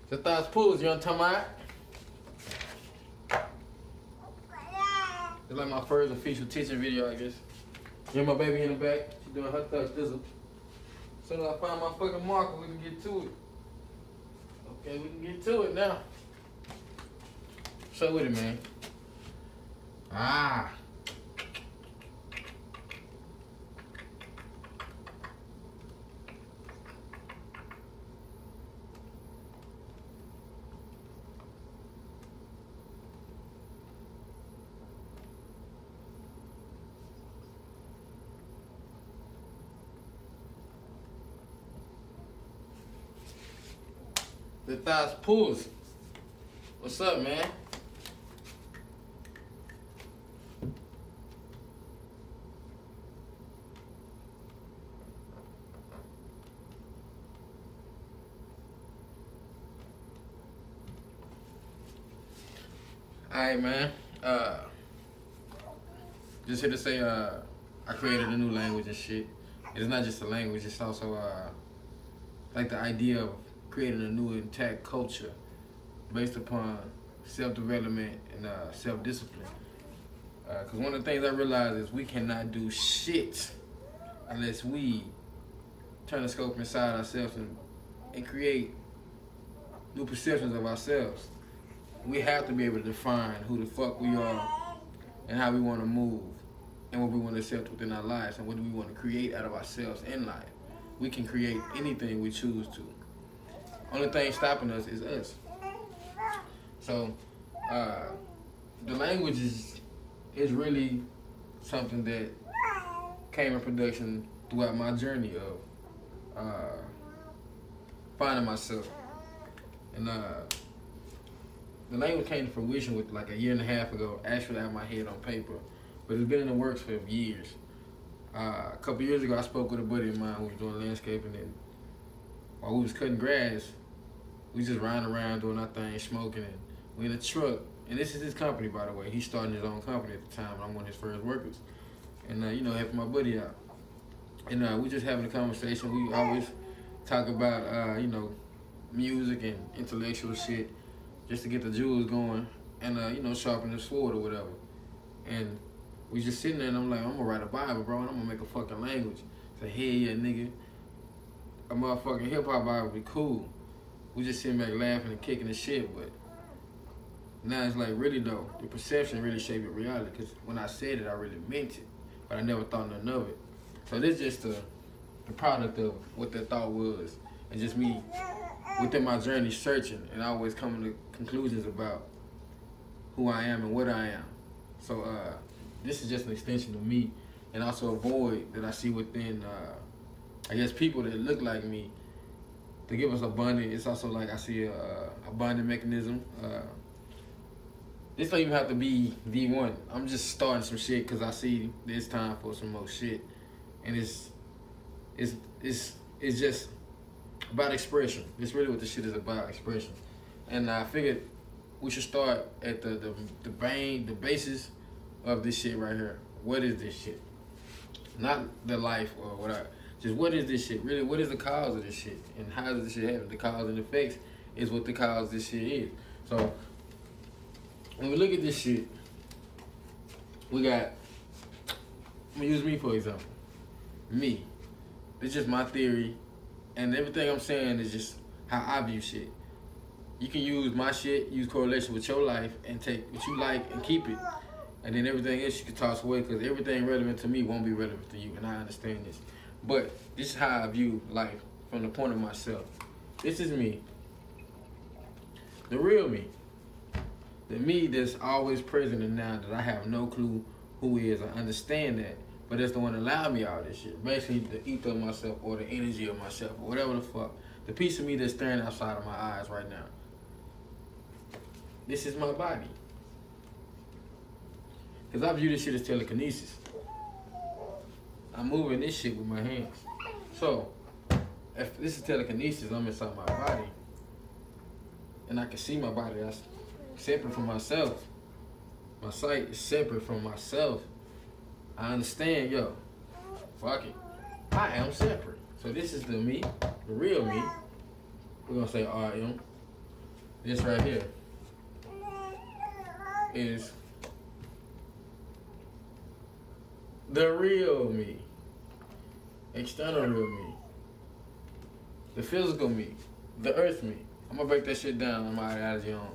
The thoughts pools, you know what I'm talking about? It's like my first official teaching video, I guess. You my baby in the back. She doing her thoughts dizzle. As soon as I find my fucking marker, we can get to it. Okay, we can get to it now. So with it, man. Ah. The thighs pulls. What's up, man? Alright, man. Just here to say, I created a new language and shit. It's not just a language, it's also like the idea of creating a new intact culture based upon self-development and self-discipline. Because one of the things I realized is we cannot do shit unless we turn the scope inside ourselves and create new perceptions of ourselves. We have to be able to define who the fuck we are and how we want to move and what we want to accept within our lives and what do we want to create out of ourselves in life. We can create anything we choose to. Only thing stopping us is us. So, the language is really something that came in production throughout my journey of finding myself. And the language came to fruition with like a year and a half ago, actually out of my head on paper. But it's been in the works for years. A couple years ago, I spoke with a buddy of mine who was doing landscaping, and while we was cutting grass, we just riding around doing our thing, smoking, and we in a truck. And this is his company, by the way. He's starting his own company at the time, and I'm one of his first workers. And, helping my buddy out. And we just having a conversation. We always talk about, music and intellectual shit just to get the jewels going and, sharpen the sword or whatever. And we just sitting there, and I'm like, I'm going to write a Bible, bro, and I'm going to make a fucking language. Say, hey, yeah, nigga, a motherfucking hip-hop Bible would be cool. We just sitting back laughing and kicking the shit, but now it's like, really though, the perception really shaped the reality, because when I said it, I really meant it, but I never thought nothing of it. So this is just the product of what that thought was, and just me within my journey searching and always coming to conclusions about who I am and what I am. So this is just an extension of me, and also a void that I see within, people that look like me to give us abundance. It's also like I see a abundant mechanism. This don't even have to be V1. I'm just starting some shit because I see it's time for some more shit, and it's just about expression. It's really what this shit is about, expression. And I figured we should start at the basis of this shit right here. What is this shit? Not the life or whatever. Just what is this shit? Really, what is the cause of this shit? And how does this shit happen? The cause and effects is what the cause of this shit is. So, when we look at this shit, we got, I'm gonna use me for example. Me. It's just my theory, and everything I'm saying is just how I view shit. You can use my shit, use correlation with your life, and take what you like and keep it. And then everything else you can toss away, because everything relevant to me won't be relevant to you, and I understand this. But this is how I view life from the point of myself. This is me. The real me. The me that's always present and now that I have no clue who is. I understand that. But that's the one that allowed me all this shit. Basically, the ether of myself or the energy of myself or whatever the fuck. The piece of me that's staring outside of my eyes right now. This is my body. Because I view this shit as telekinesis. I'm moving this shit with my hands. So, if this is telekinesis, I'm inside my body. And I can see my body. That's separate from myself. My sight is separate from myself. I understand, fuck it. I am separate. So this is the me, the real me. We're gonna say RM. this right here is the real me, external real me, the physical me, the earth me. I'm gonna break that shit down on my ideology on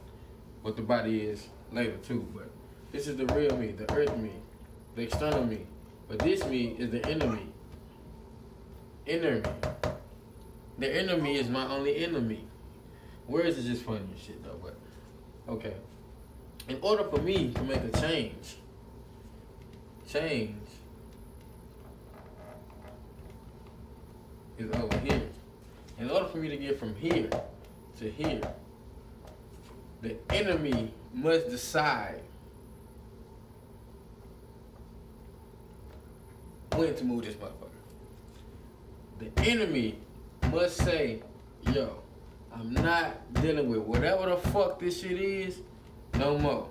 what the body is later too, but this is the real me, the earth me, the external me. But this me is the inner me. Inner me. The inner me is my only enemy. Words is just funny and shit though, but okay. In order for me to make a change is over here. In order for me to get from here to here, the enemy must decide when to move this motherfucker. The enemy must say, yo, I'm not dealing with whatever the fuck this shit is no more.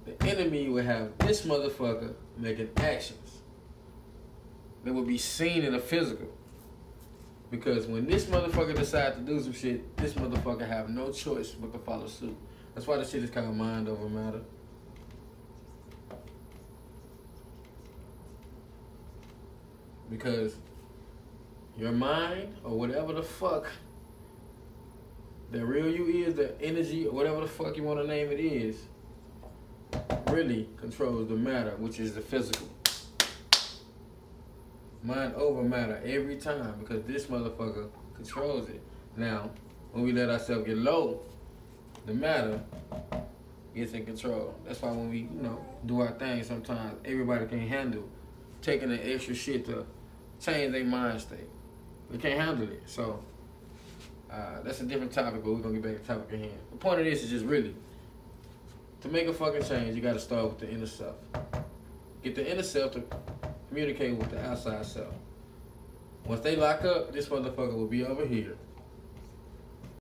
The enemy will have this motherfucker making actions that will be seen in the physical. Because when this motherfucker decides to do some shit, this motherfucker have no choice but to follow suit. That's why this shit is called mind over matter. Because your mind, or whatever the fuck the real you is, the energy, or whatever the fuck you want to name it is, really controls the matter, which is the physical. Mind over matter every time, because this motherfucker controls it. Now, when we let ourselves get low, the matter gets in control. That's why when we, do our thing, sometimes everybody can't handle taking the extra shit to change their mind state. They can't handle it. So, that's a different topic, but we're going to get back to the topic at hand. The point of this is just really, to make a fucking change, you got to start with the inner self. Get the inner self to communicate with the outside self. Once they lock up, this motherfucker will be over here.